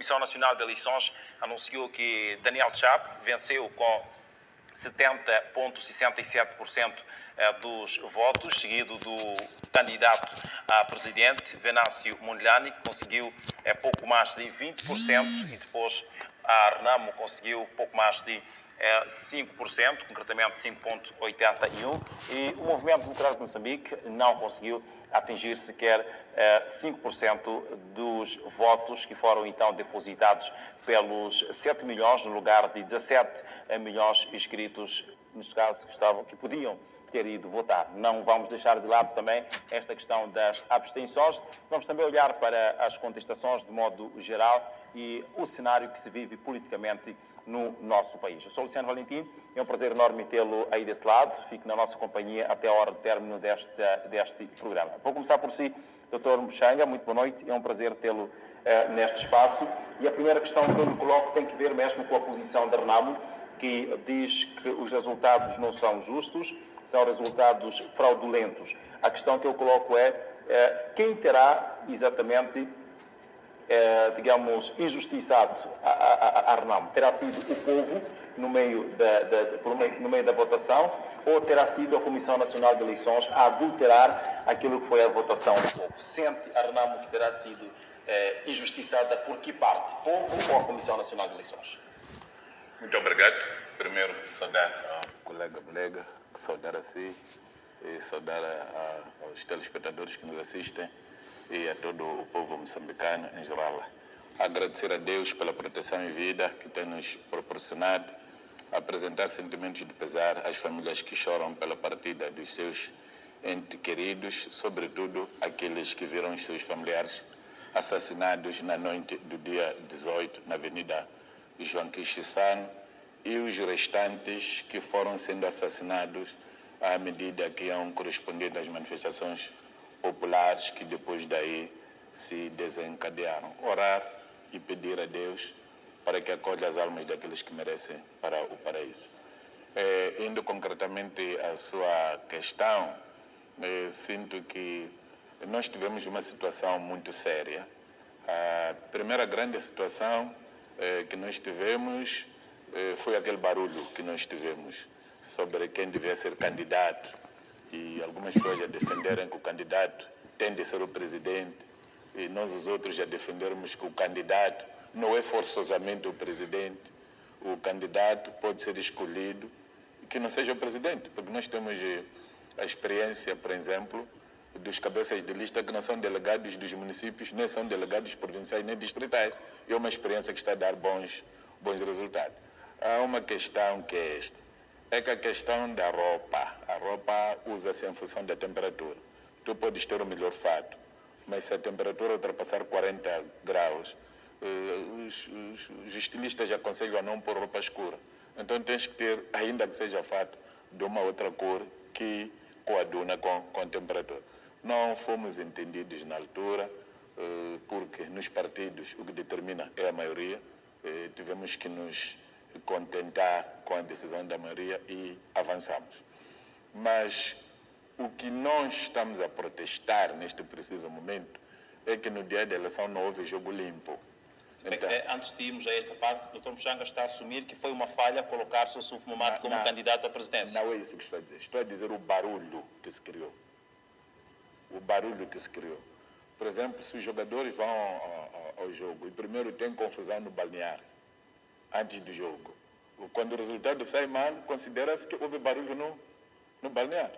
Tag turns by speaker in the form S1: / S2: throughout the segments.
S1: Comissão Nacional de Eleições anunciou que Daniel Chapo venceu com 70,67% dos votos, seguido do candidato a presidente, Venâncio Mondlane, que conseguiu pouco mais de 20%, e depois a Renamo conseguiu pouco mais de 5%, concretamente 5,81%, e o Movimento Democrático de Moçambique não conseguiu atingir sequer 5% dos votos que foram então depositados pelos 7 milhões, no lugar de 17 milhões inscritos, neste caso, que podiam ter ido votar. Não vamos deixar de lado também esta questão das abstenções. Vamos também olhar para as contestações de modo geral e o cenário que se vive politicamente no nosso país. Eu sou Luciano Valentim, é um prazer enorme tê-lo aí desse lado. Fique na nossa companhia até a hora de término deste programa. Vou começar por si, Dr. Muxanga. Muito boa noite, é um prazer tê-lo neste espaço. E a primeira questão que eu lhe coloco tem que ver mesmo com a posição da Renamo, que diz que os resultados não são justos, são resultados fraudulentos. A questão que eu coloco é quem terá exatamente, digamos, injustiçado a Renamo? Terá sido o povo no meio da votação, ou terá sido a Comissão Nacional de Eleições a adulterar aquilo que foi a votação do povo? Sente a Renamo que terá sido injustiçada por que parte? Povo ou a Comissão Nacional de Eleições?
S2: Muito obrigado. Primeiro, saudar ao colega, saudar a si e saudar aos telespectadores que nos assistem e a todo o povo moçambicano em geral. Agradecer a Deus pela proteção em vida que tem nos proporcionado, apresentar sentimentos de pesar às famílias que choram pela partida dos seus entes queridos, sobretudo aqueles que viram os seus familiares assassinados na noite do dia 18 na Avenida João Quixissano, e os restantes que foram sendo assassinados à medida que iam correspondendo às manifestações populares que depois daí se desencadearam. Orar e pedir a Deus para que acolha as almas daqueles que merecem para o paraíso. Indo concretamente à sua questão, sinto que nós tivemos uma situação muito séria. A primeira grande situação que nós tivemos foi aquele barulho que nós tivemos sobre quem devia ser candidato, e algumas pessoas já defenderam que o candidato tem de ser o presidente, e nós os outros já defendermos que o candidato não é forçosamente o presidente, o candidato pode ser escolhido e que não seja o presidente, porque nós temos a experiência, por exemplo, dos cabeças de lista que não são delegados dos municípios, nem são delegados provinciais nem distritais. É uma experiência que está a dar bons resultados. Há uma questão que é esta. É que a questão da roupa. A roupa usa-se em função da temperatura. Tu podes ter o melhor fato, mas se a temperatura ultrapassar 40 graus, os estilistas aconselham a não pôr roupa escura. Então tens que ter, ainda que seja fato, de uma outra cor que coaduna com a temperatura. Não fomos entendidos na altura, porque nos partidos o que determina é a maioria. Tivemos que nos contentar com a decisão da maioria e avançamos. Mas o que nós estamos a protestar neste preciso momento é que no dia da eleição não houve jogo limpo.
S1: Então, antes de irmos a esta parte, o Dr. Muxanga está a assumir que foi uma falha colocar-se o Suf Mahamat como candidato à presidência.
S2: Não é isso que estou a dizer. Estou a dizer o barulho que se criou. O barulho que se criou. Por exemplo, se os jogadores vão ao jogo e primeiro tem confusão no balneário, antes do jogo, quando o resultado sai mal, considera-se que houve barulho no balneário.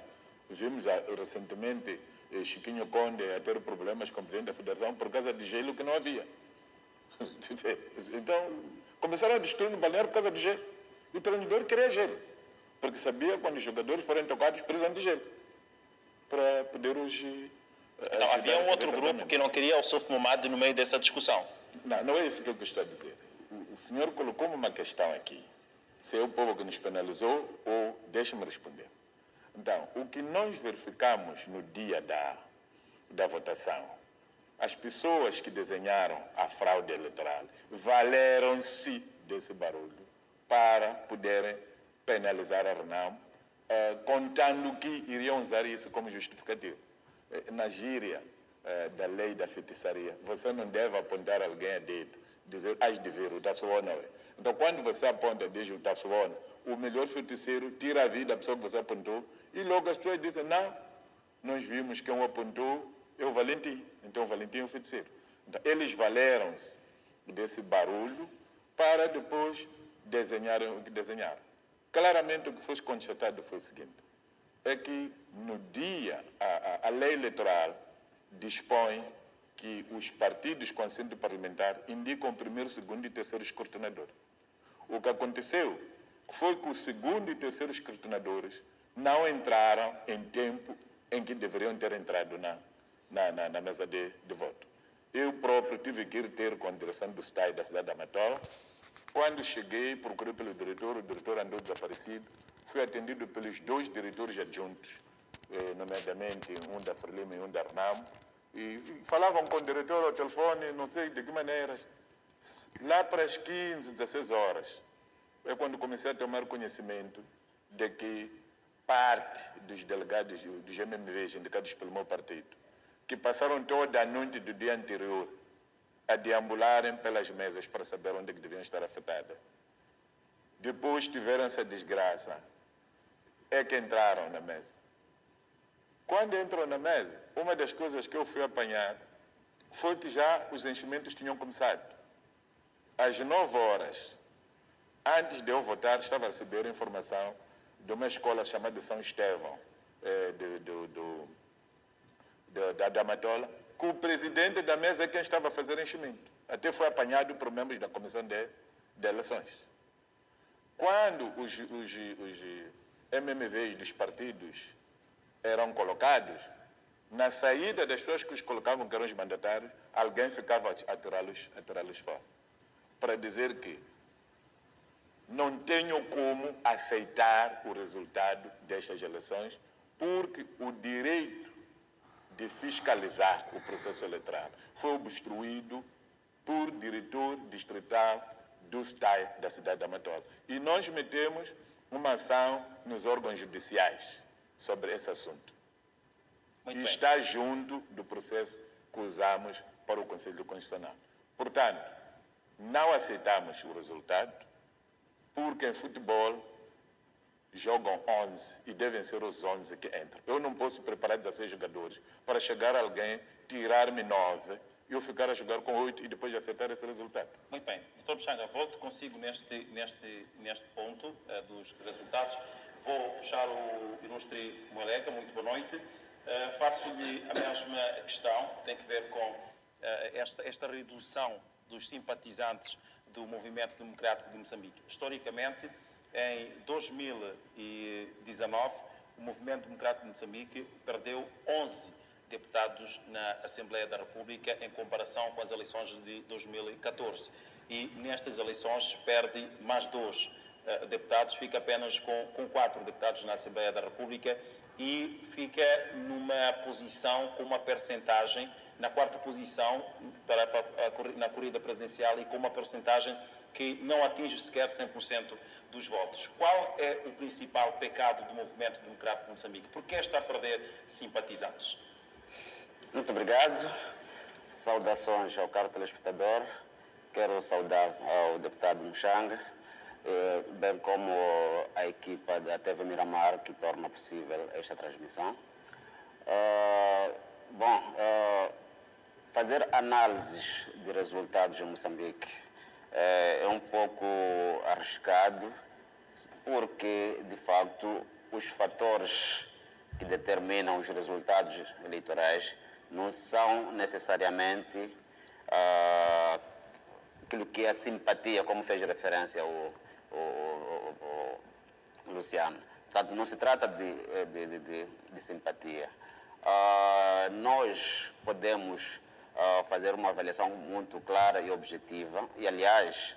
S2: Vimos recentemente Chiquinho Conde a ter problemas com o presidente da federação por causa de gelo que não havia. Então, começaram a destruir no balneário por causa de gelo. E o treinador queria gelo, porque sabia que quando os jogadores forem tocados, precisam de gelo para poder os...
S1: Então, havia um outro grupo que não queria o Suf Mahamat no meio dessa discussão.
S2: Não é isso que eu estou a dizer. O senhor colocou-me uma questão aqui. Se é o povo que nos penalizou ou... Deixa-me responder. Então, o que nós verificamos no dia da votação, as pessoas que desenharam a fraude eleitoral valeram-se desse barulho para poderem penalizar a Renamo, contando que iriam usar isso como justificativo. Na gíria da lei da feitiçaria, você não deve apontar alguém a dedo, dizer, has de ver, o Tapsubona. Então, quando você aponta e diz o Tapsubona, o melhor feiticeiro tira a vida da pessoa que você apontou e logo as pessoas dizem, não, nós vimos que um apontou é o Valentim, então o Valentim é o feiticeiro. Então, eles valeram-se desse barulho para depois desenharem o que desenharam. Claramente o que foi constatado foi o seguinte, é que no dia, a lei eleitoral dispõe que os partidos com assento parlamentar indicam o primeiro, segundo e terceiro escrutinador. O que aconteceu foi que o segundo e terceiro escrutinadores não entraram em tempo em que deveriam ter entrado na mesa de voto. Eu próprio tive que ir ter com a direção do STAI da cidade da Matola. Quando cheguei, procurei pelo diretor, o diretor andou desaparecido. Fui atendido pelos 2 diretores adjuntos, nomeadamente um da Frelimo e um da Renamo, e falavam com o diretor ao telefone, não sei de que maneira. Lá para as 15, 16 horas, é quando comecei a tomar conhecimento de que parte dos delegados dos MMVs indicados pelo meu partido, que passaram toda a noite do dia anterior a deambularem pelas mesas para saber onde é que deviam estar afetadas. Depois tiveram essa desgraça, é que entraram na mesa. Quando entram na mesa, uma das coisas que eu fui apanhar foi que já os enchimentos tinham começado. Às 9 horas, antes de eu votar, estava a receber informação de uma escola chamada São Estevão, da Matola, que o presidente da mesa é quem estava a fazer enchimento. Até foi apanhado por membros da comissão de eleições. Quando os MMVs dos partidos eram colocados, na saída das pessoas que os colocavam, que eram os mandatários, alguém ficava a tirá-los fora. Para dizer que não tenho como aceitar o resultado destas eleições, porque o direito de fiscalizar o processo eleitoral foi obstruído por diretor distrital do STAI da cidade da Matola. E nós metemos uma ação nos órgãos judiciais sobre esse assunto. E está junto do processo que usamos para o Conselho Constitucional. Portanto, não aceitamos o resultado, porque em futebol jogam 11 e devem ser os 11 que entram. Eu não posso preparar 16 jogadores para chegar alguém, tirar-me 9 e eu ficar a jogar com 8 e depois acertar esse resultado.
S1: Muito bem. Dr. Mchanga, volto consigo neste ponto dos resultados. Vou puxar o ilustre Moeleca. Muito boa noite. Faço-lhe a mesma questão, tem que ver com esta redução dos simpatizantes do Movimento Democrático de Moçambique. Historicamente, em 2019, o Movimento Democrático de Moçambique perdeu 11 deputados na Assembleia da República em comparação com as eleições de 2014. E nestas eleições perde mais 2 deputados, fica apenas com 4 deputados na Assembleia da República e fica numa posição com uma percentagem, na 4ª posição na corrida presidencial e com uma percentagem que não atinge sequer 100% dos votos. Qual é o principal pecado do Movimento Democrático de Moçambique? Por que está a perder simpatizantes?
S3: Muito obrigado. Saudações ao caro telespectador. Quero saudar ao deputado Mchanga, bem como a equipa da TV Miramar, que torna possível esta transmissão. Fazer análises de resultados em Moçambique é um pouco arriscado, porque, de facto, os fatores que determinam os resultados eleitorais não são necessariamente aquilo que é a simpatia, como fez referência o Luciano. Portanto, não se trata de simpatia. Nós podemos fazer uma avaliação muito clara e objetiva e, aliás,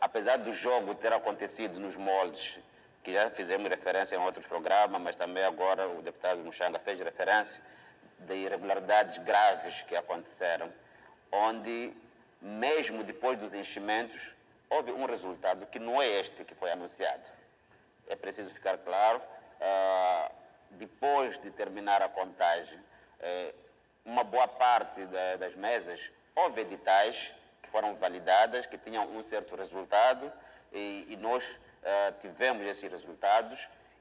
S3: apesar do jogo ter acontecido nos moldes que já fizemos referência em outros programas, mas também agora o deputado Mchanga fez referência de irregularidades graves que aconteceram, onde, mesmo depois dos enchimentos, houve um resultado que não é este que foi anunciado. É preciso ficar claro, depois de terminar a contagem, uma boa parte das mesas, houve editais que foram validadas, que tinham um certo resultado, e nós tivemos esses resultados,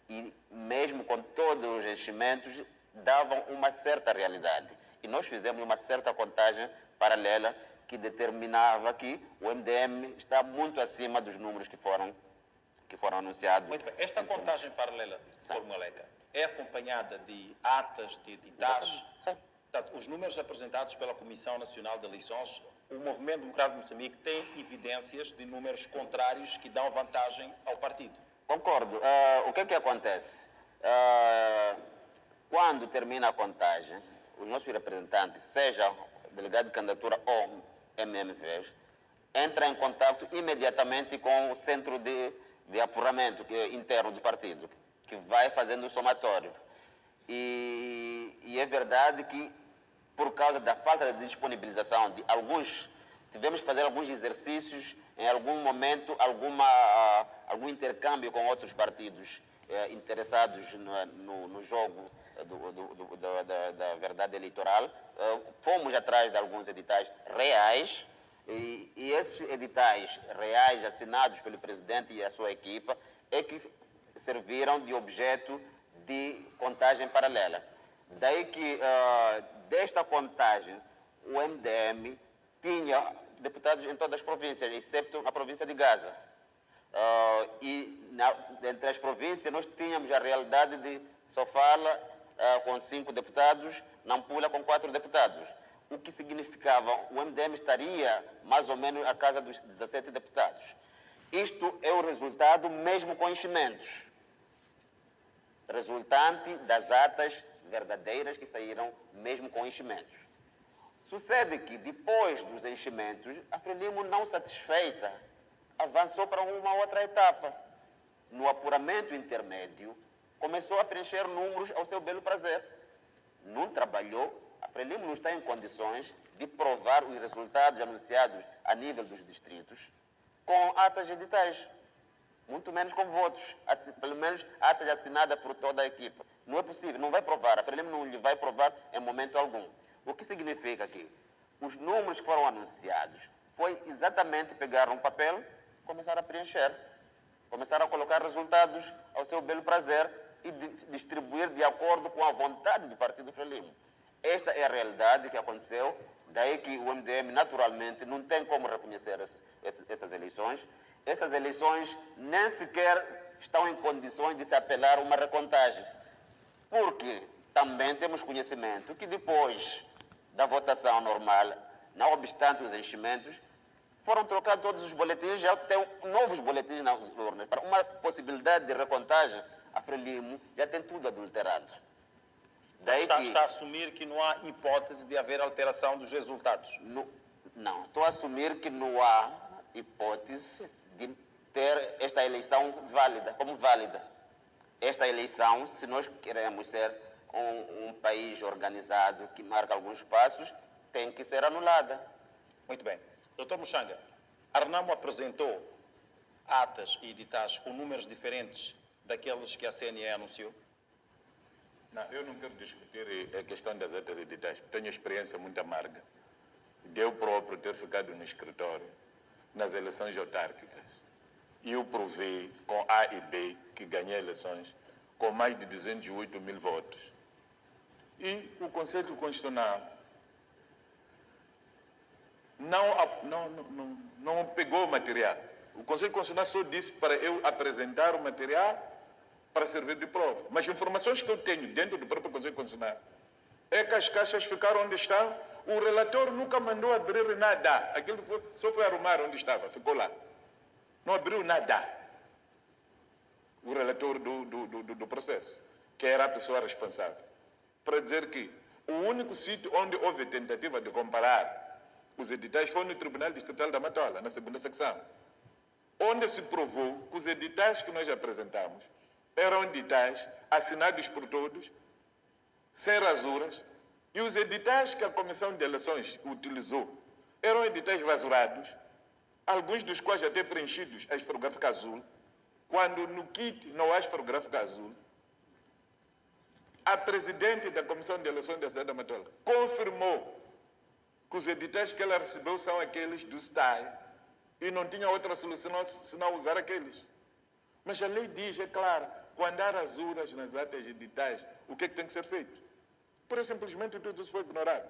S3: e mesmo com todos os enchimentos, davam uma certa realidade. E nós fizemos uma certa contagem paralela que determinava que o MDM está muito acima dos números que foram anunciados.
S4: Muito bem. Esta contagem paralela, Dr. Maleca, é acompanhada de atas, de editais?
S3: Sim.
S4: Portanto, os números apresentados pela Comissão Nacional de Eleições, o Movimento Democrático de Moçambique tem evidências de números contrários que dão vantagem ao partido.
S3: Concordo. O que é que acontece? Quando termina a contagem, os nossos representantes, seja delegado de candidatura ou MMVs, entram em contato imediatamente com o centro de apuramento interno do partido, que vai fazendo o somatório. E é verdade que, por causa da falta de disponibilização de alguns, tivemos que fazer alguns exercícios, em algum momento, algum intercâmbio com outros partidos interessados no jogo da verdade eleitoral. Fomos atrás de alguns editais reais, e esses editais reais assinados pelo presidente e a sua equipa é que serviram de objeto de contagem paralela. Daí que, desta contagem, o MDM tinha deputados em todas as províncias, exceto na província de Gaza. Entre as províncias, nós tínhamos a realidade de Sofala com 5 deputados, Nampula com 4 deputados. O que significava o MDM estaria mais ou menos à casa dos 17 deputados. Isto é o resultado mesmo com enchimentos, resultante das atas verdadeiras que saíram mesmo com enchimentos. Sucede que depois dos enchimentos, a Frelimo, não satisfeita, avançou para uma outra etapa. No apuramento intermédio, começou a preencher números ao seu belo prazer. Não trabalhou, a Frelimo não está em condições de provar os resultados anunciados a nível dos distritos com atas editais, muito menos com votos, pelo menos atas assinadas por toda a equipa. Não é possível, não vai provar, a Frelimo não lhe vai provar em momento algum. O que significa que os números que foram anunciados foi exatamente pegar um papel, começar a preencher, começar a colocar resultados ao seu belo prazer e distribuir de acordo com a vontade do Partido Frelimo. Esta é a realidade que aconteceu, daí que o MDM naturalmente não tem como reconhecer essas eleições. Essas eleições nem sequer estão em condições de se apelar a uma recontagem, porque também temos conhecimento que depois da votação normal, não obstante os enchimentos, foram trocados todos os boletins, já tem novos boletins nas urnas. Para uma possibilidade de recontagem, a Frelimo já tem tudo adulterado.
S4: Está a assumir que não há hipótese de haver alteração dos resultados?
S3: Não, estou a assumir que não há hipótese de ter esta eleição como válida. Esta eleição, se nós queremos ser um país organizado que marca alguns passos, tem que ser anulada.
S4: Muito bem. Dr. Muxanga, a Renamo apresentou atas e editais com números diferentes daqueles que a CNE anunciou?
S2: Não, eu não quero discutir a questão das atas editais, tenho experiência muito amarga de eu próprio ter ficado no escritório nas eleições autárquicas. E eu provei com A e B que ganhei eleições com mais de 208 mil votos. E o Conselho Constitucional não pegou o material. O Conselho Constitucional só disse para eu apresentar o material para servir de prova. Mas informações que eu tenho dentro do próprio Conselho Constitucional é que as caixas ficaram onde estão. O relator nunca mandou abrir nada. Aquilo só foi arrumar onde estava, ficou lá. Não abriu nada. O relator do processo, que era a pessoa responsável, para dizer que o único sítio onde houve tentativa de comparar os editais foi no Tribunal Distrital da Matola, na segunda secção, onde se provou que os editais que nós apresentamos eram editais assinados por todos, sem rasuras, e os editais que a Comissão de Eleições utilizou eram editais rasurados, alguns dos quais até preenchidos a esferográfica azul, quando no kit não há esferográfica azul. A presidente da Comissão de Eleições da cidade da Matola confirmou
S5: que os editais que ela recebeu são aqueles do STAI e não tinha outra solução senão usar aqueles. Mas a lei diz, é claro, quando há rasuras nas atas editais, o que é que tem que ser feito? Por simplesmente tudo isso foi ignorado.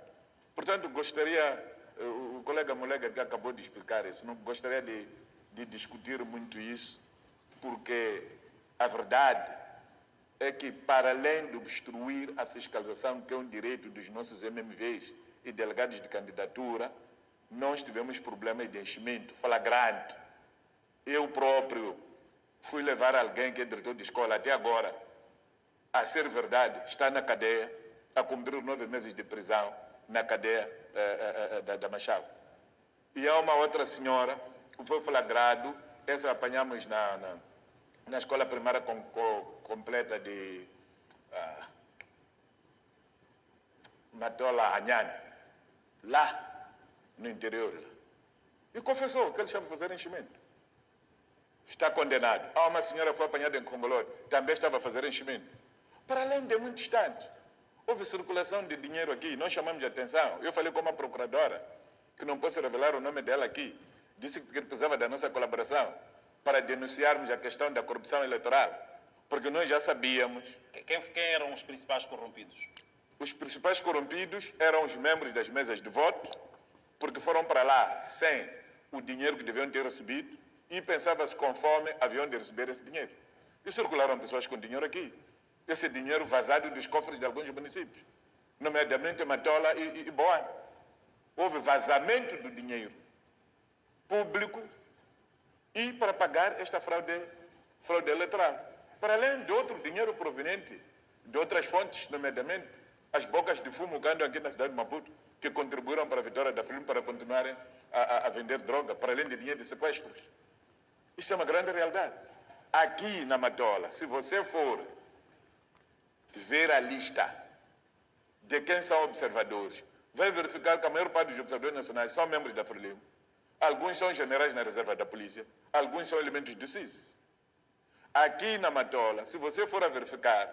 S5: Portanto, gostaria, o colega Molega que acabou de explicar isso, não gostaria de discutir muito isso, porque a verdade é que, para além de obstruir a fiscalização, que é um direito dos nossos MMVs e delegados de candidatura, nós tivemos problemas de enchimento flagrante. Eu próprio fui levar alguém que é diretor de escola até agora, a ser verdade, está na cadeia, a cumprir 9 meses de prisão na cadeia da Machado. E há uma outra senhora que foi flagrado, essa apanhamos na escola primária completa de Matola Anhane, lá no interior. E confessou que ele estava a fazer enchimento. Está condenado. Há uma senhora que foi apanhada em Congolode, também estava a fazer enchimento. Para além de muitos tantos. Houve circulação de dinheiro aqui, nós chamamos de atenção. Eu falei com uma procuradora, que não posso revelar o nome dela aqui, disse que precisava da nossa colaboração para denunciarmos a questão da corrupção eleitoral, porque nós já sabíamos.
S4: Quem eram os principais corrompidos?
S5: Os principais corrompidos eram os membros das mesas de voto, porque foram para lá sem o dinheiro que deviam ter recebido e pensavam-se com fome, haviam de receber esse dinheiro. E circularam pessoas com dinheiro aqui. Esse dinheiro vazado dos cofres de alguns municípios, nomeadamente Matola e Boane. Houve vazamento do dinheiro público e para pagar esta fraude eleitoral. Para além de outro dinheiro proveniente de outras fontes, nomeadamente as bocas de fumo que andam aqui na cidade de Maputo, que contribuíram para a vitória da Frelimo para continuarem a vender droga, para além de dinheiro de sequestros. Isto é uma grande realidade. Aqui na Matola, se você for ver a lista de quem são observadores, vai verificar que a maior parte dos observadores nacionais são membros da Frelimo. Alguns são generais na reserva da polícia, alguns são elementos do CIS. Aqui na Matola, se você for a verificar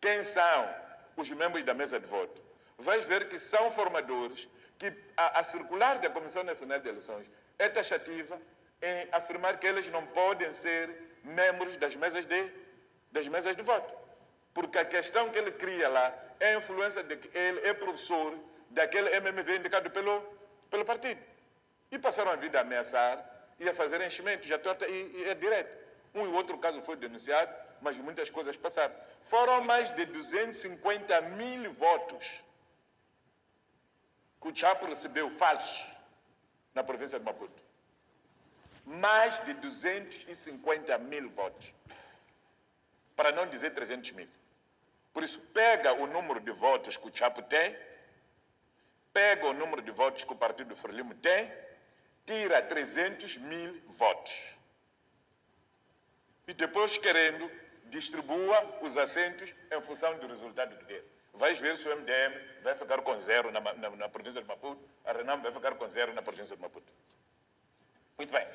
S5: quem são os membros da mesa de voto, vais ver que são formadores, que a circular da Comissão Nacional de Eleições é taxativa em afirmar que eles não podem ser membros das mesas de voto. Porque a questão que ele cria lá é a influência de que ele é professor daquele MMV indicado pelo partido. E passaram a vida a ameaçar e a fazer enchimento, já torta e é direto. Um e outro caso foi denunciado, mas muitas coisas passaram. Foram mais de 250 mil votos que o Chapo recebeu falsos na província de Maputo. Mais de 250 mil votos. Para não dizer 300 mil. Por isso, pega o número de votos que o Chapo tem, pega o número de votos que o Partido Frelimo tem, tira 300 mil votos. E depois, querendo, distribua os assentos em função do resultado que der. Vais ver se o MDM vai ficar com 0 na província de Maputo, a Renamo vai ficar com 0 na província de Maputo.
S4: Muito bem.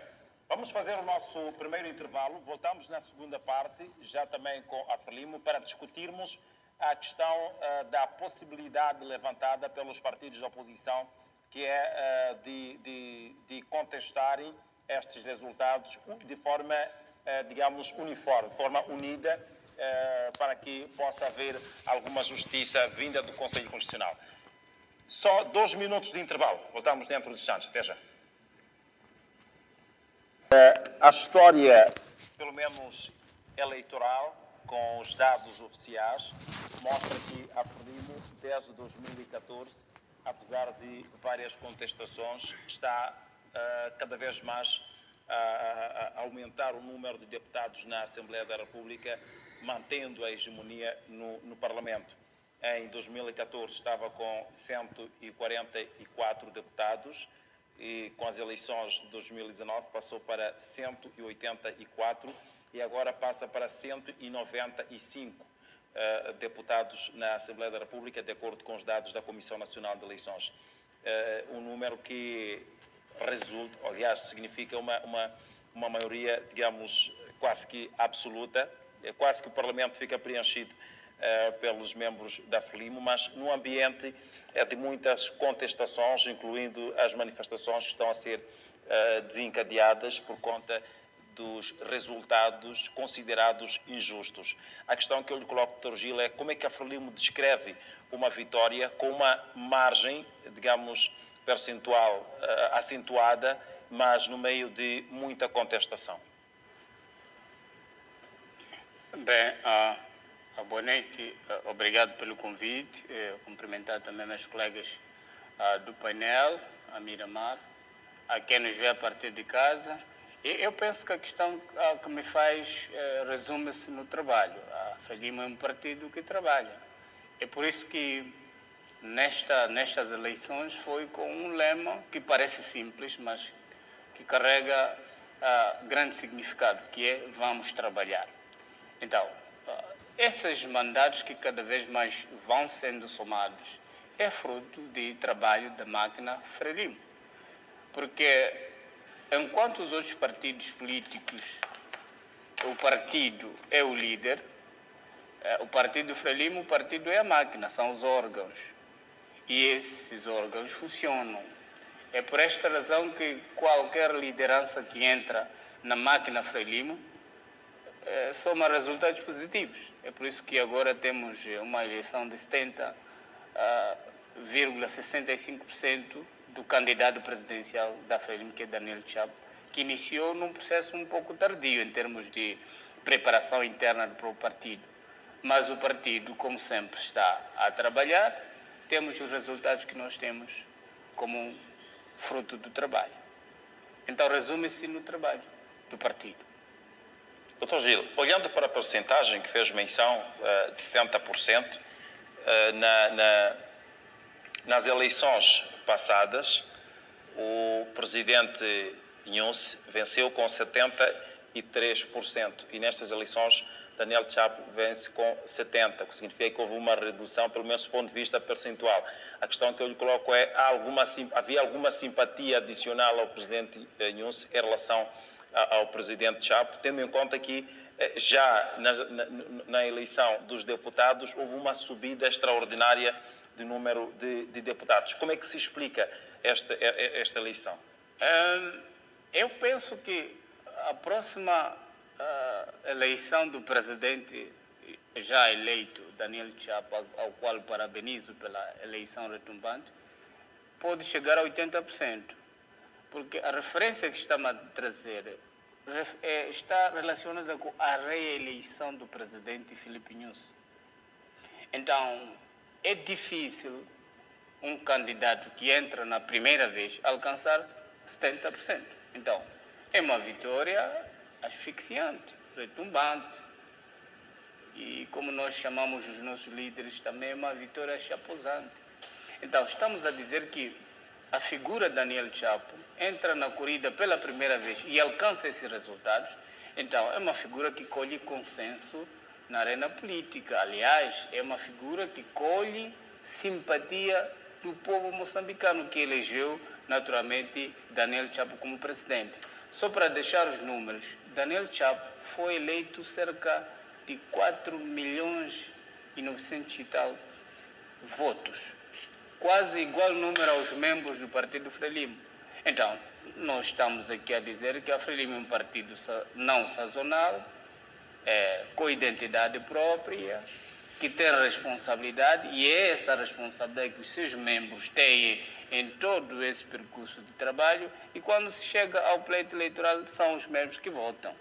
S4: Vamos fazer o nosso primeiro intervalo. Voltamos na segunda parte, já também com a Frelimo, para discutirmos a questão da possibilidade levantada pelos partidos da oposição, que é de contestarem estes resultados de forma, digamos, uniforme, de forma unida, para que possa haver alguma justiça vinda do Conselho Constitucional. Só 2 minutos de intervalo. Voltamos dentro de instantes. Até já. A história, pelo menos eleitoral, com os dados oficiais, mostra que a Frelimo, desde 2014, apesar de várias contestações, está cada vez mais a aumentar o número de deputados na Assembleia da República, mantendo a hegemonia no Parlamento. Em 2014 estava com 144 deputados, e com as eleições de 2019 passou para 184 e agora passa para 195 deputados na Assembleia da República, de acordo com os dados da Comissão Nacional de Eleições. Um número que resulta, aliás, significa uma maioria, digamos, quase que absoluta, quase que o Parlamento fica preenchido pelos membros da Frelimo, mas num ambiente de muitas contestações, incluindo as manifestações que estão a ser desencadeadas por conta dos resultados considerados injustos. A questão que eu lhe coloco, Dr. Gil, é como é que a Frelimo descreve uma vitória com uma margem, digamos, percentual acentuada, mas no meio de muita contestação?
S6: Bem, boa noite, obrigado pelo convite. Cumprimentar também meus colegas do painel, a Miramar, a quem nos vê a partir de casa. Eu penso que a questão que me faz resume-se no trabalho. A Frelimo é um partido que trabalha. É por isso que nestas eleições foi com um lema que parece simples, mas que carrega grande significado, que é vamos trabalhar. Então, esses mandatos que cada vez mais vão sendo somados é fruto de trabalho da máquina Frelimo. Porque enquanto os outros partidos políticos, o partido é o líder, o partido Frelimo, o partido é a máquina, são os órgãos. E esses órgãos funcionam. É por esta razão que qualquer liderança que entra na máquina Frelimo soma resultados positivos. É por isso que agora temos uma eleição de 70,65% do candidato presidencial da Frelimo, que é Daniel Chapo, que iniciou num processo um pouco tardio em termos de preparação interna para o partido. Mas o partido, como sempre, está a trabalhar. Temos os resultados que nós temos como fruto do trabalho. Então, resume-se no trabalho do partido.
S4: Dr. Gil, olhando para a percentagem que fez menção de 70%, nas eleições passadas, o presidente Inhosse venceu com 73% e nestas eleições Daniel Chapo vence com 70%, o que significa que houve uma redução, pelo menos do ponto de vista percentual. A questão que eu lhe coloco é, havia alguma simpatia adicional ao presidente Inhosse em relação ao presidente Chapo, tendo em conta que já na eleição dos deputados houve uma subida extraordinária de número de deputados. Como é que se explica esta eleição?
S6: Eu penso que a próxima eleição do presidente já eleito, Daniel Chapo, ao qual parabenizo pela eleição retumbante, pode chegar a 80%. Porque a referência que estamos a trazer está relacionada com a reeleição do presidente Filipe Nyusi. Então, é difícil um candidato que entra na primeira vez alcançar 70%. Então, é uma vitória asfixiante, retumbante. E como nós chamamos os nossos líderes, também é uma vitória chaposante. Então, estamos a dizer que a figura Daniel Chapo entra na corrida pela primeira vez e alcança esses resultados. Então, é uma figura que colhe consenso na arena política. Aliás, é uma figura que colhe simpatia do povo moçambicano, que elegeu, naturalmente, Daniel Chapo como presidente. Só para deixar os números, Daniel Chapo foi eleito cerca de 4 milhões e 900 e tal votos. Quase igual número aos membros do partido Frelimo. Então, nós estamos aqui a dizer que a Frelimo é um partido não sazonal, com identidade própria, que tem responsabilidade, e é essa responsabilidade que os seus membros têm em todo esse percurso de trabalho, e quando se chega ao pleito eleitoral são os mesmos que votam.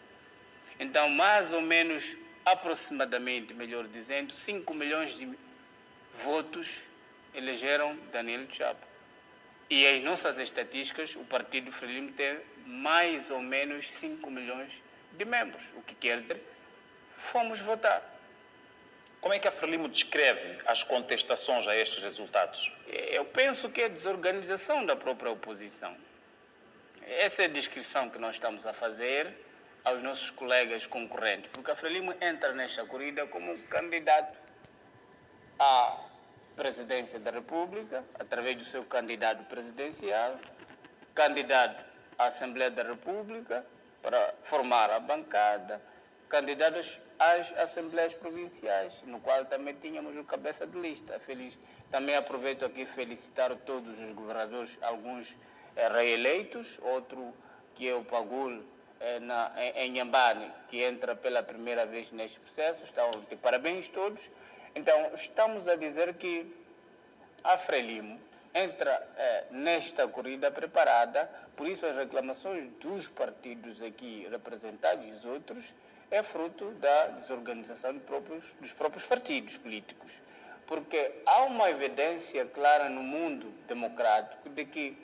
S6: Então, mais ou menos, aproximadamente, melhor dizendo, 5 milhões de votos elegeram Daniel Chapo. E as nossas estatísticas, o partido Frelimo tem mais ou menos 5 milhões de membros, o que quer dizer, fomos votar.
S4: Como é que a Frelimo descreve as contestações a estes resultados?
S6: Eu penso que é desorganização da própria oposição. Essa é a descrição que nós estamos a fazer aos nossos colegas concorrentes, porque a Frelimo entra nesta corrida como candidato à presidência da República, através do seu candidato presidencial, candidato à Assembleia da República, para formar a bancada, candidatos às assembleias provinciais, no qual também tínhamos o cabeça de lista. Também aproveito aqui felicitar todos os governadores, alguns reeleitos, outro que é o Pagul em Nhambane, que entra pela primeira vez neste processo. Então, de parabéns a todos. Então, estamos a dizer que a Frelimo entra nesta corrida preparada, por isso as reclamações dos partidos aqui representados e os outros é fruto da desorganização dos próprios partidos políticos. Porque há uma evidência clara no mundo democrático de que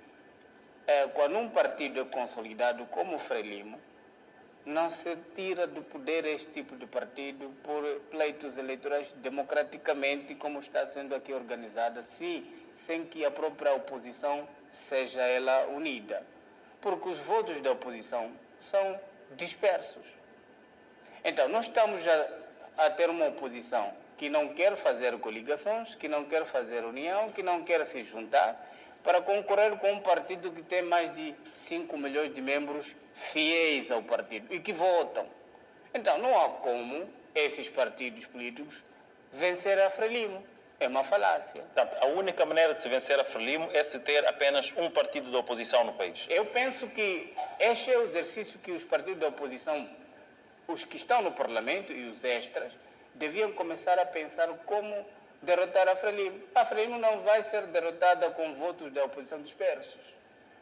S6: quando um partido é consolidado como o Frelimo, não se tira do poder este tipo de partido por pleitos eleitorais democraticamente, como está sendo aqui organizada, sem que a própria oposição seja ela unida. Porque os votos da oposição são dispersos. Então, nós estamos a ter uma oposição que não quer fazer coligações, que não quer fazer união, que não quer se juntar para concorrer com um partido que tem mais de 5 milhões de membros fiéis ao partido e que votam. Então, não há como esses partidos políticos vencer a Frelimo. É uma falácia.
S1: Portanto, a única maneira de se vencer a Frelimo é se ter apenas um partido da oposição no país.
S6: Eu penso que este é o exercício que os partidos da oposição, os que estão no Parlamento e os extras, deviam começar a pensar como derrotar a Frelimo. A Frelimo não vai ser derrotada com votos da oposição dispersos.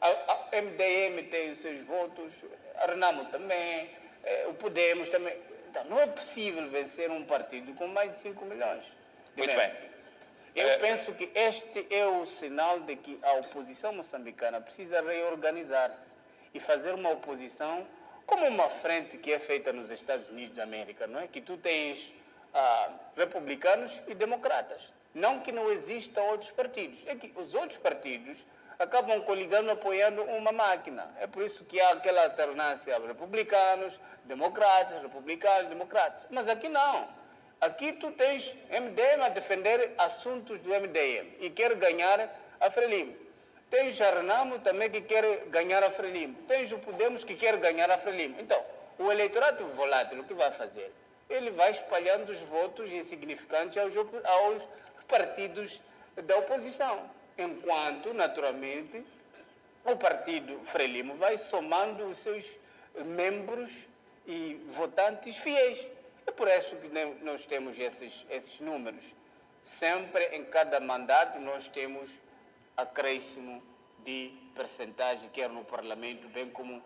S6: A MDM tem os seus votos, a Renamo também, o Podemos também. Então, não é possível vencer um partido com mais de 5 milhões.
S1: Muito bem.
S6: Eu penso que este é o sinal de que a oposição moçambicana precisa reorganizar-se e fazer uma oposição como uma frente que é feita nos Estados Unidos da América, não é? Que tu tens republicanos e democratas. Não que não existam outros partidos. É que os outros partidos acabam coligando, apoiando uma máquina. É por isso que há aquela alternância republicanos, democratas. Mas aqui não. Aqui tu tens MDM a defender assuntos do MDM e quer ganhar a Frelimo. Tens a Renamo também que quer ganhar a Frelimo. Tens o Podemos que quer ganhar a Frelimo. Então, o eleitorado volátil, o que vai fazer? Ele vai espalhando os votos insignificantes aos partidos da oposição. Enquanto, naturalmente, o partido Frelimo vai somando os seus membros e votantes fiéis. É por isso que nós temos esses números. Sempre, em cada mandato, nós temos acréscimo de percentagem, quer no Parlamento, bem como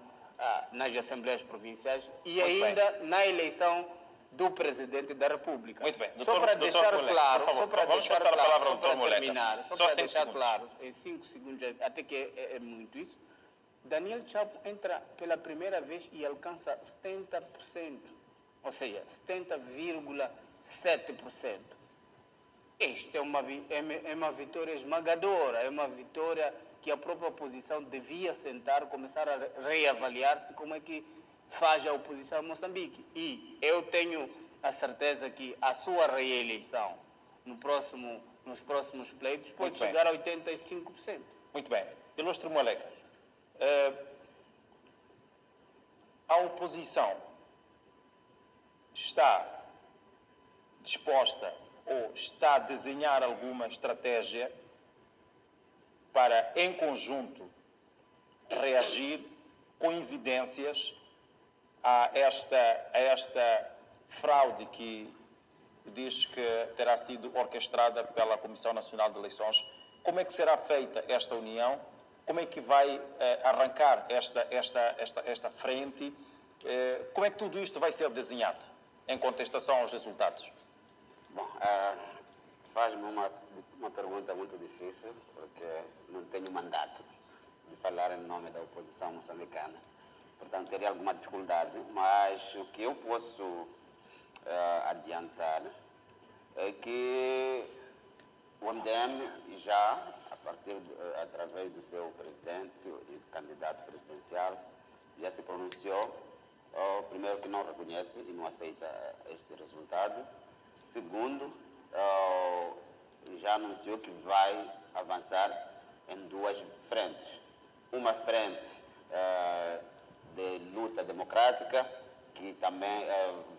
S6: nas Assembleias Provinciais e
S1: Muito
S6: ainda
S1: bem.
S6: na eleição do Presidente da República.
S1: Muito bem.
S6: Só para deixar claro,
S1: por favor, vamos passar a palavra ao Dr. Moleca.
S6: terminar,
S1: Só
S6: só para
S1: 5
S6: deixar
S1: segundos.
S6: claro, em 5 segundos, até que é muito isso, Daniel Chapo entra pela primeira vez e alcança 70%, ou seja, 70,7%. Esta é uma vitória esmagadora, é uma vitória que a própria oposição devia sentar, começar a reavaliar-se como é que faz a oposição a Moçambique. E eu tenho a certeza que a sua reeleição nos próximos pleitos pode
S1: Muito bem.
S6: chegar a 85%.
S1: Muito bem. Ilustre Moleca, a oposição está disposta ou está a desenhar alguma estratégia para, em conjunto, reagir com evidências a esta fraude que diz que terá sido orquestrada pela Comissão Nacional de Eleições? Como é que será feita esta união? Como é que vai arrancar esta frente? Como é que tudo isto vai ser desenhado em contestação aos resultados?
S3: Bom, faz-me uma pergunta muito difícil, porque não tenho mandato de falar em nome da oposição moçambicana. Portanto, teria alguma dificuldade, mas o que eu posso adiantar é que o MDM já, através do seu presidente e candidato presidencial, já se pronunciou. Primeiro, que não reconhece e não aceita este resultado. Segundo, já anunciou que vai avançar em duas frentes. Uma frente de luta democrática, que que também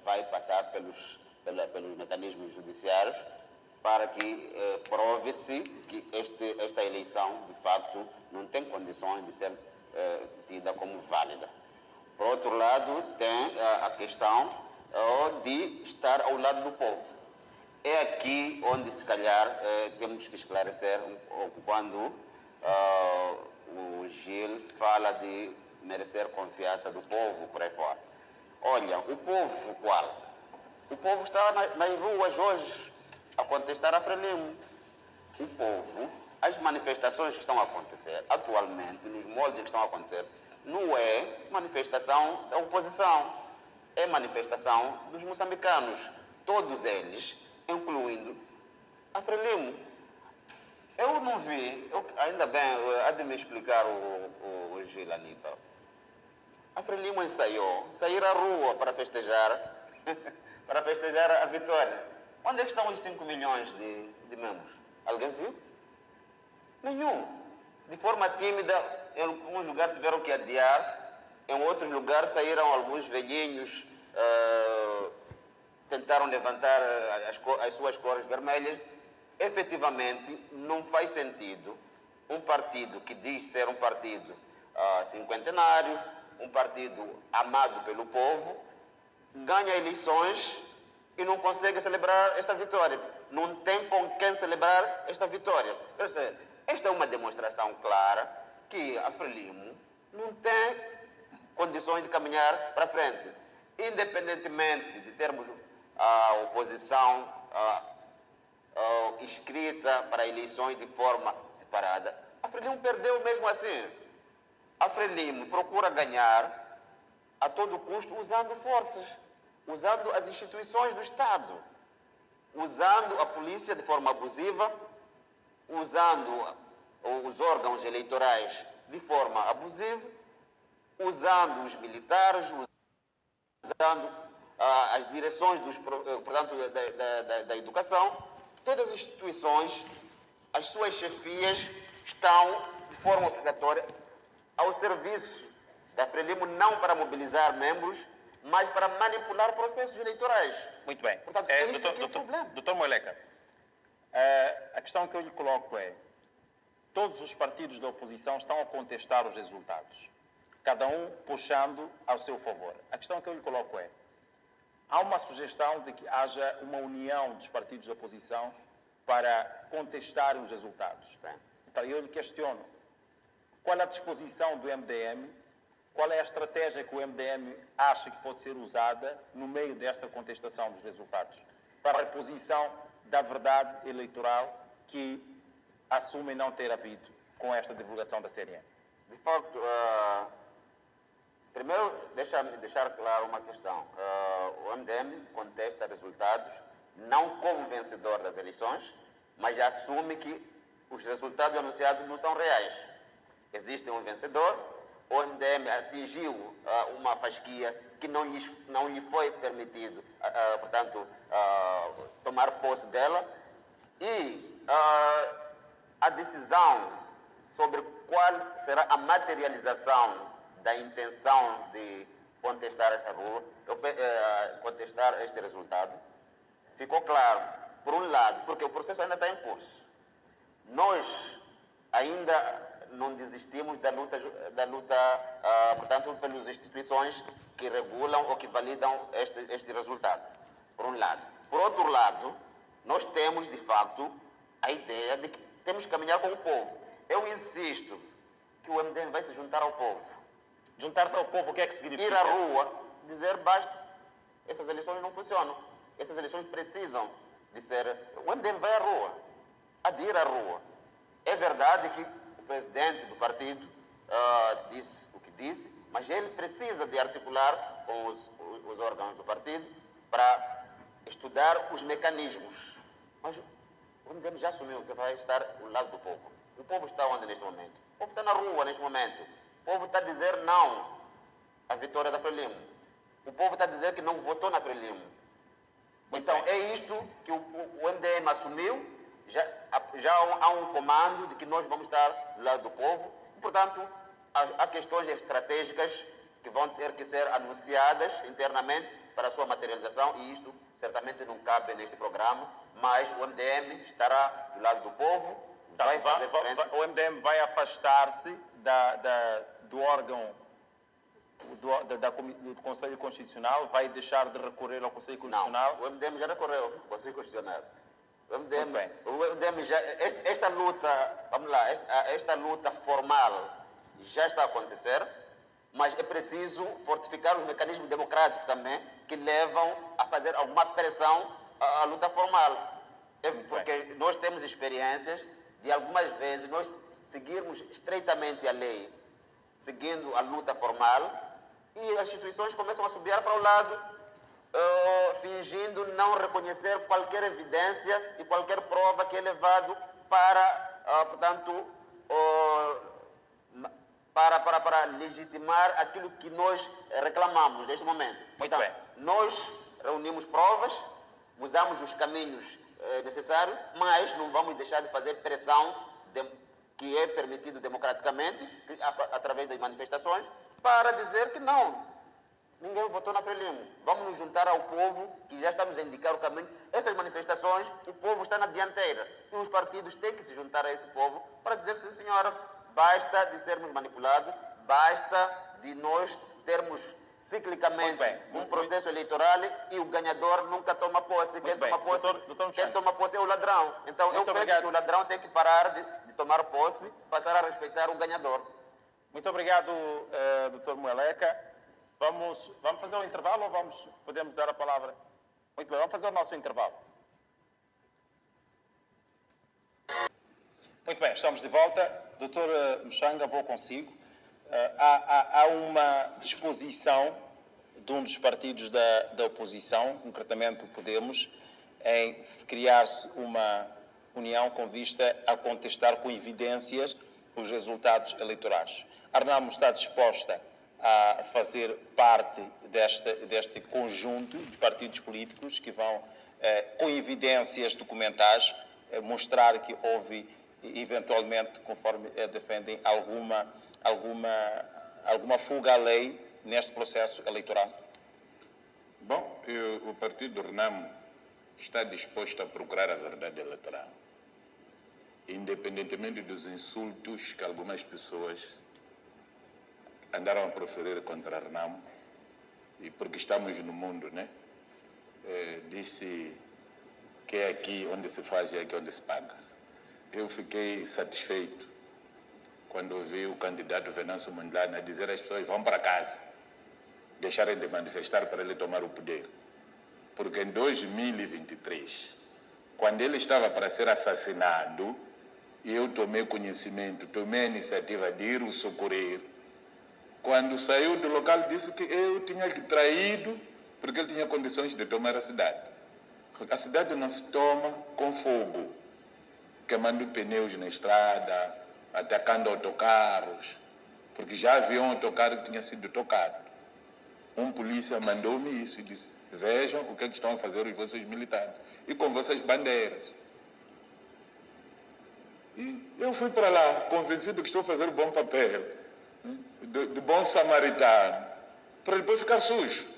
S3: vai passar pelos mecanismos judiciários para que prove-se que esta eleição, de facto, não tem condições de ser tida como válida. Por outro lado, tem a questão de estar ao lado do povo. É aqui onde, se calhar, temos que esclarecer quando o Gil fala de merecer confiança do povo por aí fora. Olha, o povo qual? O povo está nas ruas hoje a contestar a Frelimo. O povo, as manifestações que estão a acontecer atualmente, nos moldes que estão a acontecer, não é manifestação da oposição, é manifestação dos moçambicanos, todos eles, incluindo a Frelimo. Eu não vi, ainda bem, há de me explicar o Gil Anipa. A Frelimo ensaiou sair à rua para festejar, para festejar a vitória. Onde é que estão os 5 milhões de membros? Alguém viu? Nenhum. De forma tímida, em alguns lugares tiveram que adiar, em outros lugares saíram alguns velhinhos, tentaram levantar as suas cores vermelhas. Efetivamente, não faz sentido um partido que diz ser um partido cinquentenário, um partido amado pelo povo, ganha eleições e não consegue celebrar esta vitória. Não tem com quem celebrar esta vitória. Esta é uma demonstração clara que a Frelimo não tem condições de caminhar para frente. Independentemente de termos a oposição inscrita para eleições de forma separada, a Frelimo perdeu mesmo assim. A Frelimo procura ganhar a todo custo usando forças, usando as instituições do Estado, usando a polícia de forma abusiva, usando os órgãos eleitorais de forma abusiva, usando os militares, usando as direções portanto, da educação. Todas as instituições, as suas chefias estão de forma obrigatória ao serviço da Frelimo, não para mobilizar membros, mas para manipular processos eleitorais.
S4: Muito bem.
S3: Portanto, é isto aqui o problema.
S4: Doutor Moleca, a questão que eu lhe coloco é: todos os partidos da oposição estão a contestar os resultados, cada um puxando ao seu favor. A questão que eu lhe coloco é: há uma sugestão de que haja uma união dos partidos da oposição para contestar os resultados.
S3: Sim.
S4: Então eu lhe questiono: qual é a disposição do MDM? Qual é a estratégia que o MDM acha que pode ser usada no meio desta contestação dos resultados para a reposição da verdade eleitoral que assumem não ter havido com esta divulgação da CNN?
S3: De facto, primeiro, deixa-me deixar claro uma questão. O MDM contesta resultados não como vencedor das eleições, mas assume que os resultados anunciados não são reais. Existe um vencedor, o MDM atingiu uma fasquia que não lhe foi permitido, portanto, tomar posse dela, e a decisão sobre qual será a materialização da intenção de contestar contestar este resultado, ficou claro, por um lado, porque o processo ainda está em curso. Nós ainda não desistimos da luta, portanto, pelas instituições que regulam ou que validam este resultado, por um lado. Por outro lado, nós temos, de facto, a ideia de que temos que caminhar com o povo. Eu insisto que o MDM vai se juntar ao povo.
S4: Juntar-se ao povo, o que é que significa?
S3: Ir à rua, dizer basta, essas eleições não funcionam. Essas eleições precisam de ser... O MDM vai à rua, há de ir à rua. É verdade que o presidente do partido disse o que disse, mas ele precisa de articular com os órgãos do partido para estudar os mecanismos. Mas o MDM já assumiu que vai estar ao lado do povo. O povo está onde neste momento? O povo está na rua neste momento. O povo está a dizer não à vitória da Frelimo. O povo está a dizer que não votou na Frelimo. Então, é isto que o MDM assumiu. Já há um comando de que nós vamos estar do lado do povo. Portanto, há questões estratégicas que vão ter que ser anunciadas internamente para a sua materialização, e isto certamente não cabe neste programa, mas o MDM estará do lado do povo, vai fazer frente.
S4: O MDM vai afastar-se do órgão do Conselho Constitucional, vai deixar de recorrer ao Conselho Constitucional?
S3: Não, o MDM já recorreu ao Conselho Constitucional. O
S4: Muito bem.
S3: MDM já, esta luta, vamos lá, esta luta formal já está a acontecer, mas é preciso fortificar os mecanismos democráticos também, que levam a fazer alguma pressão à luta formal. Porque nós temos experiências de algumas vezes nós seguirmos estreitamente a lei, seguindo a luta formal, e as instituições começam a subir para o lado, fingindo não reconhecer qualquer evidência e qualquer prova que é levado para, portanto, para legitimar aquilo que nós reclamamos neste momento.
S4: Muito bem.
S3: Nós reunimos provas, usamos os caminhos necessários, mas não vamos deixar de fazer pressão que é permitido democraticamente, através das manifestações, para dizer que não, ninguém votou na Frelimo. Vamos nos juntar ao povo, que já estamos a indicar o caminho. Essas manifestações, o povo está na dianteira. E os partidos têm que se juntar a esse povo para dizer, sim senhora, basta de sermos manipulados, basta de nós termos ciclicamente um processo eleitoral e o ganhador nunca toma posse. Quem toma posse é o ladrão. Então eu penso que o ladrão tem que parar de tomar posse, passar a respeitar o ganhador.
S4: Muito obrigado, Dr. Mueleca. Vamos fazer um intervalo ou podemos dar a palavra? Muito bem, vamos fazer o nosso intervalo. Muito bem, estamos de volta. Dr. Muchanga, vou consigo. Há uma disposição de um dos partidos da oposição, concretamente o Podemos, em criar-se uma união com vista a contestar com evidências os resultados eleitorais. A Renamo está disposta a fazer parte deste conjunto de partidos políticos que vão, com evidências documentais, mostrar que houve, eventualmente, conforme defendem, alguma fuga à lei neste processo eleitoral?
S2: Bom, o partido Renamo está disposto a procurar a verdade eleitoral, independentemente dos insultos que algumas pessoas andaram a proferir contra a Renamo, e porque estamos no mundo, né? Disse que é aqui onde se faz e é aqui onde se paga. Eu fiquei satisfeito quando ouvi o candidato Venâncio Mondlane a dizer às pessoas: vão para casa, deixarem de manifestar para ele tomar o poder. Porque em 2023, quando ele estava para ser assassinado, eu tomei conhecimento, tomei a iniciativa de ir o socorrer. Quando saiu do local, disse que eu tinha traído porque ele tinha condições de tomar a cidade. A cidade não se toma com fogo, queimando pneus na estrada, atacando autocarros, porque já havia um autocarro que tinha sido tocado. Um polícia mandou-me isso e disse: vejam o que é que estão a fazer os vossos militares e com vossas bandeiras. E eu fui para lá, convencido que estou a fazer um bom papel, de bom samaritano, para depois ficar sujo.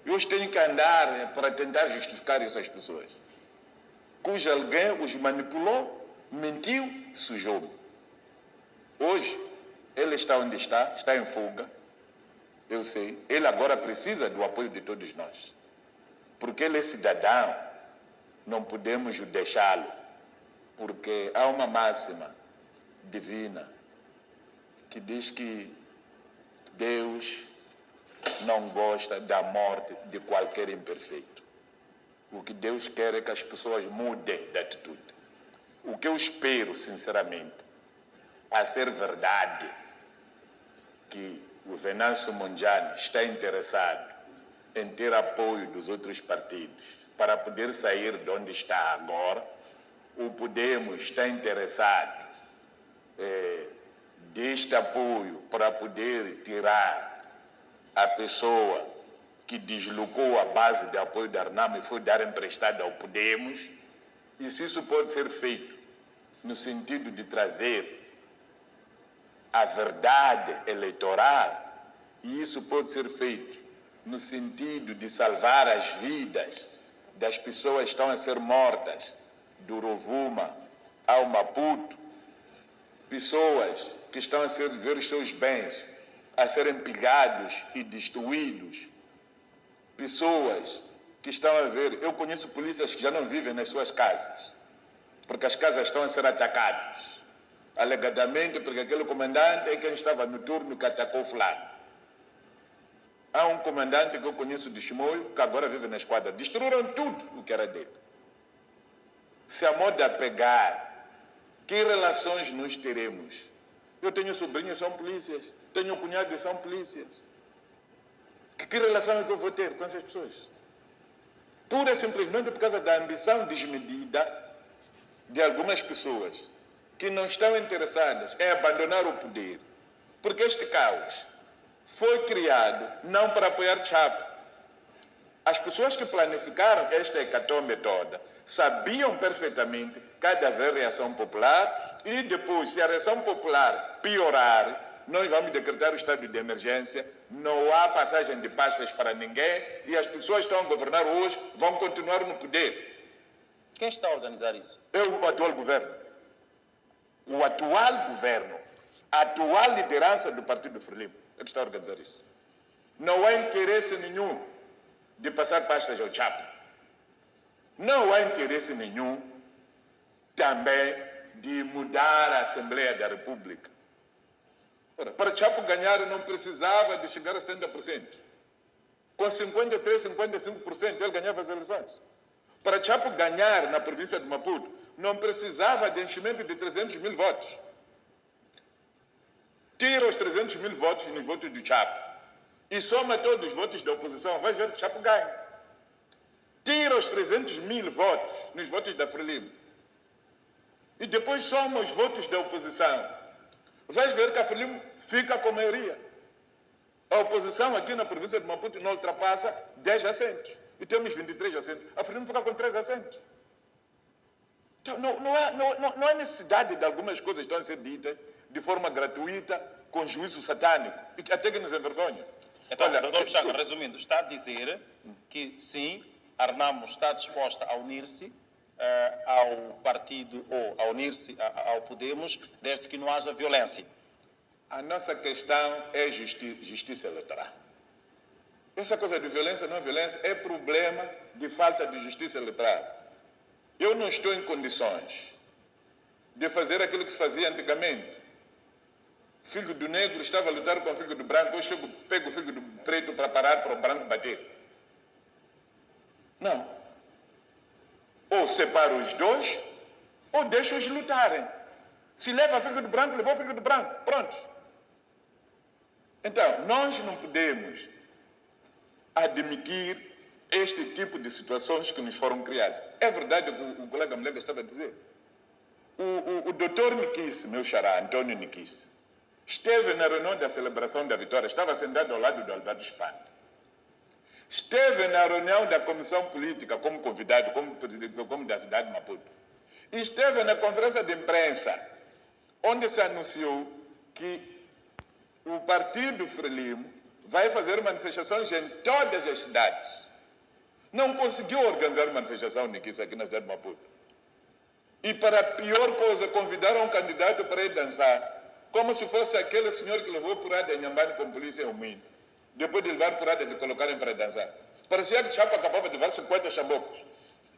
S2: E hoje tenho que andar para tentar justificar isso às pessoas. Cujo alguém os manipulou, mentiu, sujou-me. Hoje, ele está onde está em fuga. Eu sei, ele agora precisa do apoio de todos nós. Porque ele é cidadão, não podemos deixá-lo. Porque há uma máxima divina que diz que Deus não gosta da morte de qualquer imperfeito. O que Deus quer é que as pessoas mudem de atitude. O que eu espero, sinceramente, a ser verdade, que o Venâncio Mondlane está interessado em ter apoio dos outros partidos para poder sair de onde está agora. O Podemos está interessado deste apoio para poder tirar a pessoa que deslocou a base de apoio da Renamo e foi dar emprestado ao Podemos. E se isso pode ser feito no sentido de trazer a verdade eleitoral,
S5: E isso pode ser feito no sentido de salvar as vidas das pessoas que estão a ser mortas, do Rovuma ao Maputo, pessoas que estão a ver os seus bens a serem pilhados e destruídos, pessoas que estão a ver... Eu conheço polícias que já não vivem nas suas casas, porque as casas estão a ser atacadas, alegadamente porque aquele comandante é quem estava no turno que atacou fulano. Há um comandante que eu conheço de Chimoio, que agora vive na esquadra. Destruíram tudo o que era dele. Se a moda pegar, que relações nós teremos? Eu tenho sobrinhos que são polícias, tenho cunhados que são polícias. Que relação é que eu vou ter com essas pessoas? Pura e simplesmente por causa da ambição desmedida de algumas pessoas que não estão interessadas em abandonar o poder. Porque este caos foi criado não para apoiar Chapo. As pessoas que planificaram esta hecatombe toda sabiam perfeitamente que há de haver reação popular e depois, se a reação popular piorar, nós vamos decretar o estado de emergência, não há passagem de pastas para ninguém e as pessoas que estão a governar hoje vão continuar no poder.
S1: Quem está a organizar isso?
S5: O atual governo. O atual governo, a atual liderança do Partido Frelimo é que está a organizar isso. Não há interesse nenhum de passar pastas ao Chapo. Não há interesse nenhum também de mudar a Assembleia da República. Ora, para Chapo ganhar não precisava de chegar a 70%. Com 53%, 55% ele ganhava as eleições. Para Chapo ganhar na província de Maputo, não precisava de enchimento de 300 mil votos. Tira os 300 mil votos nos votos do Chapo e soma todos os votos da oposição, vai ver que Chapo ganha. Tira os 300 mil votos nos votos da Frelimo e depois soma os votos da oposição. Vais ver que a Frelimo fica com a maioria. A oposição aqui na província de Maputo não ultrapassa 10 assentos. E temos 23 assentos. A Frelimo fica com 3 assentos. Então, não há necessidade de algumas coisas que estão a ser ditas de forma gratuita, com juízo satânico, e até que nos envergonha.
S1: Então, doutor Chaga, resumindo, está a dizer que sim, Arnamo está disposta a unir-se ao partido ou a unir-se ao Podemos, desde que não haja violência.
S5: A nossa questão é justiça eleitoral. Essa coisa de violência não violência é problema de falta de justiça eleitoral. Eu não estou em condições de fazer aquilo que se fazia antigamente. Filho do negro estava a lutar com o filho do branco, eu chego, pego o filho do preto para parar para o branco bater. Não. Ou separo os dois, ou deixo-os lutarem. Se leva o filho do branco, levou o filho do branco. Pronto. Então, nós não podemos admitir este tipo de situações que nos foram criadas. É verdade o que o colega Melega estava a dizer. O doutor Nikice, meu xará, Antônio Nikice, esteve na reunião da celebração da vitória, estava sentado ao lado do Alberto Espanto. Esteve na reunião da comissão política como convidado, como da cidade de Maputo. E esteve na conferência de imprensa, onde se anunciou que o Partido Frelimo vai fazer manifestações em todas as cidades. Não conseguiu organizar manifestação Nikice aqui na cidade de Maputo. E para a pior coisa, convidaram um candidato para ir dançar, como se fosse aquele senhor que levou porrada em Nhambane com polícia ao Moinho. Depois de levar porrada, eles colocaram para dançar. Parecia que Chapo acabava de levar 50 chambocos.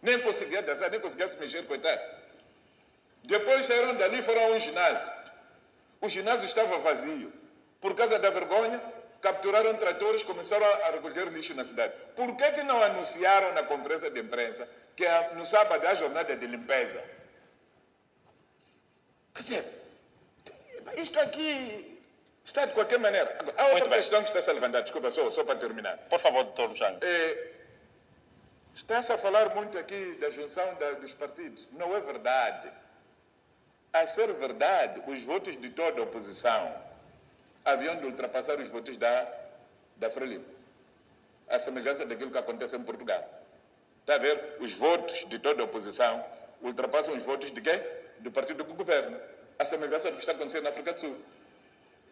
S5: Nem conseguia dançar, nem conseguia se mexer, coitado. Depois saíram dali e foram a um ginásio. O ginásio estava vazio. Por causa da vergonha, capturaram tratores e começaram a recolher lixo na cidade. Por que não anunciaram na conferência de imprensa que no sábado há jornada de limpeza? Quer dizer, isto aqui está de qualquer maneira. Há outra questão que está a levantar, desculpa, só para terminar.
S1: Por favor, doutor Chaga.
S5: Está-se a falar muito aqui da junção dos partidos. Não é verdade. A ser verdade, os votos de toda a oposição haviam de ultrapassar os votos da Frelimo. A semelhança daquilo que acontece em Portugal. Está a ver? Os votos de toda a oposição ultrapassam os votos de quê? Do partido do governo. A semelhança do que está acontecendo na África do Sul.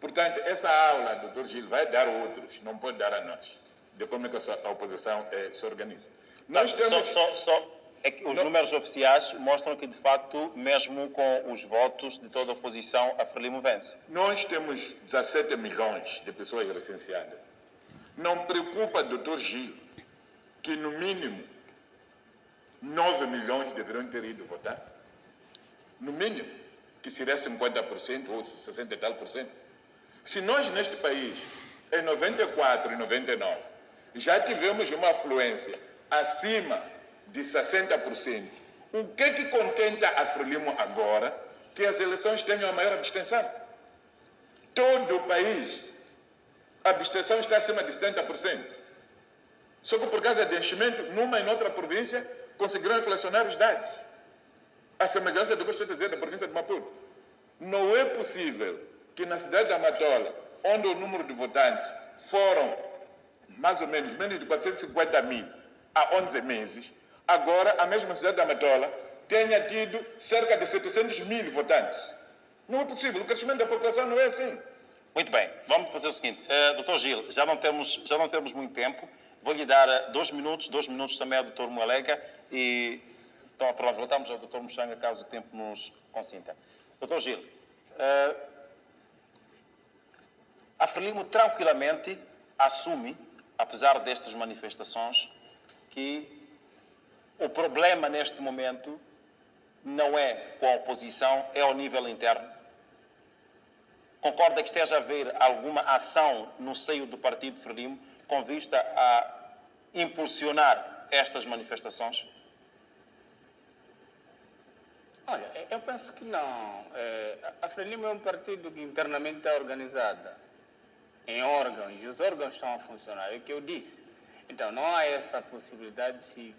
S5: Portanto, essa aula, doutor Gil, vai dar a outros, não pode dar a nós, de como é que a oposição se organiza. Nós temos...
S4: É que os números oficiais mostram que, de facto, mesmo com os votos de toda a oposição, a Frelimo vence.
S5: Nós temos 17 milhões de pessoas recenseadas. Não preocupa, doutor Gil, que no mínimo 9 milhões deveriam ter ido votar? No mínimo, que seria 50% ou 60 e tal por cento. Se nós neste país, em 94 e 99, já tivemos uma afluência acima de 60%, o que é que contenta a Frelimo agora que as eleições tenham a maior abstenção? Todo o país, a abstenção está acima de 70%. Só que por causa de enchimento, numa e noutra província, conseguiram inflacionar os dados. A semelhança do que eu estou a dizer da província de Maputo. Não é possível que na cidade da Matola, onde o número de votantes foram mais ou menos de 450 mil há 11 meses, agora a mesma cidade da Matola tenha tido cerca de 700 mil votantes. Não é possível, o crescimento da população não é assim.
S4: Muito bem, vamos fazer o seguinte. Dr. Gil, já não temos muito tempo. Vou-lhe dar 2 minutos também ao Dr. Mualega e então pronto, voltamos ao Dr. Muxanga caso o tempo nos consinta. Dr. Gil, a Frelimo tranquilamente assume, apesar destas manifestações, que o problema neste momento não é com a oposição, é ao nível interno. Concorda que esteja a haver alguma ação no seio do partido Frelimo com vista a impulsionar estas manifestações?
S6: Olha, eu penso que não. A Frelimo é um partido que internamente está organizada em órgãos, e os órgãos estão a funcionar, é o que eu disse. Então, não há essa possibilidade de se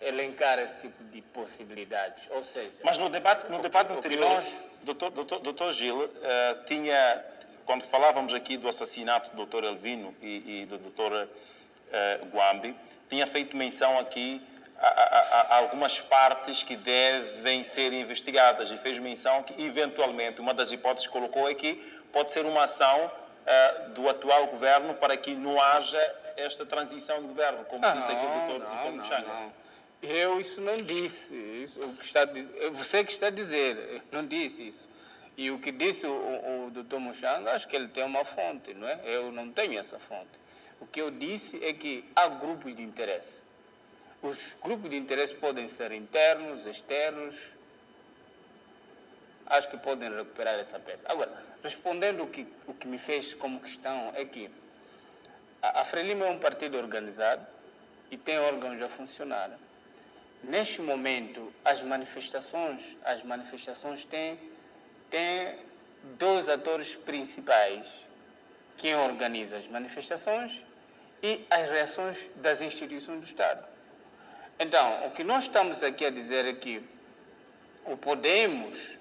S6: elencar esse tipo de possibilidades. Ou seja...
S4: Mas no debate anterior, Dr. Gil, quando falávamos aqui do assassinato do Dr. Elvino e do Dr. Guambi, tinha feito menção aqui a algumas partes que devem ser investigadas e fez menção que, eventualmente, uma das hipóteses que colocou é que pode ser uma ação do atual governo para que não haja esta transição de governo, como disse aqui o Dr. Muxanga.
S6: Não. Eu isso não disse. Isso, o que está a dizer, você que está a dizer, eu não disse isso. E o que disse o Dr. Muxanga, acho que ele tem uma fonte, não é? Eu não tenho essa fonte. O que eu disse é que há grupos de interesse. Os grupos de interesse podem ser internos, externos. Acho que podem recuperar essa peça. Agora, respondendo o que me fez como questão é que a Frelimo é um partido organizado e tem órgãos a funcionar. Neste momento, as manifestações têm 2 atores principais: quem organiza as manifestações e as reações das instituições do Estado. Então, o que nós estamos aqui a dizer é que o Podemos,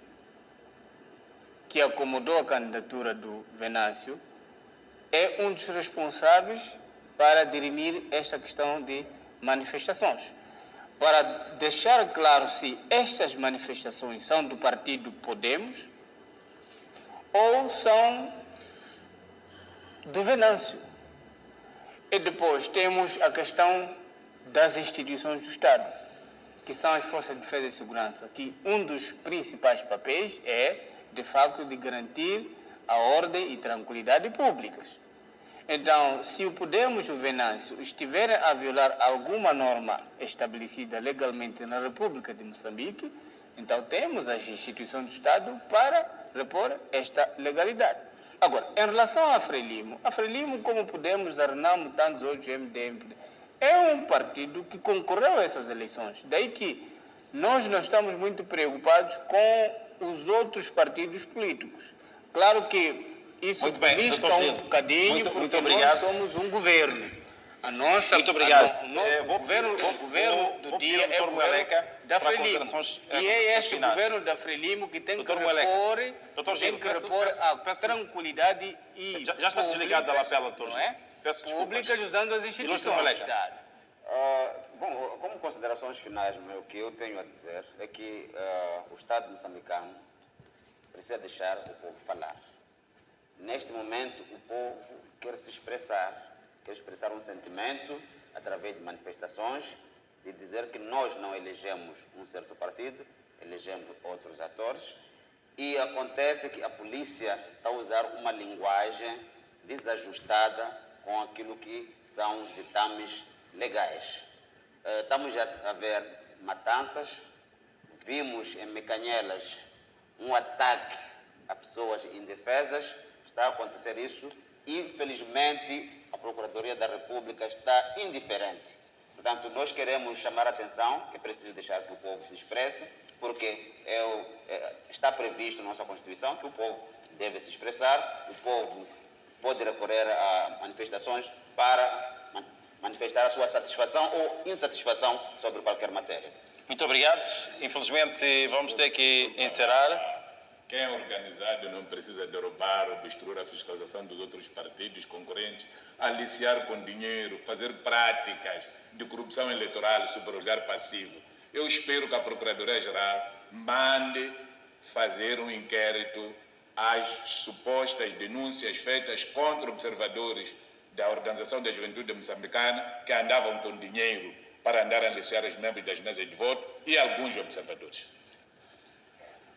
S6: que acomodou a candidatura do Venâncio, é um dos responsáveis para dirimir esta questão de manifestações. Para deixar claro se estas manifestações são do partido Podemos ou são do Venâncio. E depois temos a questão das instituições do Estado, que são as Forças de Defesa e Segurança, que um dos principais papéis é, de facto, de garantir a ordem e tranquilidade públicas. Então, se o Podemos e o Venâncio estiverem a violar alguma norma estabelecida legalmente na República de Moçambique, então temos as instituições do Estado para repor esta legalidade. Agora, em relação à Frelimo, como Podemos, a Renamo, tantos outros, MDM, é um partido que concorreu a essas eleições. Daí que nós não estamos muito preocupados com os outros partidos políticos. Claro que isso risca um bocadinho, porque nós somos um governo. A nossa,
S4: muito obrigado.
S6: O governo do dia é o governo da Frelimo. E é este governo da Frelimo que tem que repor a tranquilidade e
S4: já está desligado da lapela, doutor Gil. Peço desculpas.
S6: Públicas usando as instituições do Estado.
S3: Bom, como considerações finais, o que eu tenho a dizer é que o Estado moçambicano precisa deixar o povo falar. Neste momento, o povo quer se expressar, quer expressar um sentimento através de manifestações, de dizer que nós não elegemos um certo partido, elegemos outros atores, e acontece que a polícia está a usar uma linguagem desajustada com aquilo que são os ditames legais. Estamos a ver matanças, vimos em Mecanhelas um ataque a pessoas indefesas, está a acontecer isso, e infelizmente a Procuradoria da República está indiferente. Portanto, nós queremos chamar a atenção, que é preciso deixar que o povo se expresse, porque está previsto na nossa Constituição que o povo deve se expressar, o povo pode recorrer a manifestações para manifestar a sua satisfação ou insatisfação sobre qualquer matéria.
S1: Muito obrigado. Infelizmente, vamos ter que encerrar.
S2: Quem é organizado não precisa derrubar, obstruir a fiscalização dos outros partidos concorrentes, aliciar com dinheiro, fazer práticas de corrupção eleitoral, superlugar passivo. Eu espero que a Procuradoria-Geral mande fazer um inquérito às supostas denúncias feitas contra observadores da Organização da Juventude Moçambicana que andavam com dinheiro para andar a aliciar os membros das mesas de voto e alguns observadores.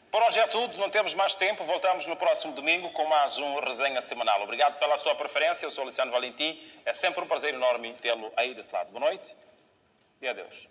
S1: Por hoje é tudo, não temos mais tempo. Voltamos no próximo domingo com mais um Resenha Semanal. Obrigado pela sua preferência. Eu sou Luciano Valentim. É sempre um prazer enorme tê-lo aí desse lado. Boa noite e adeus.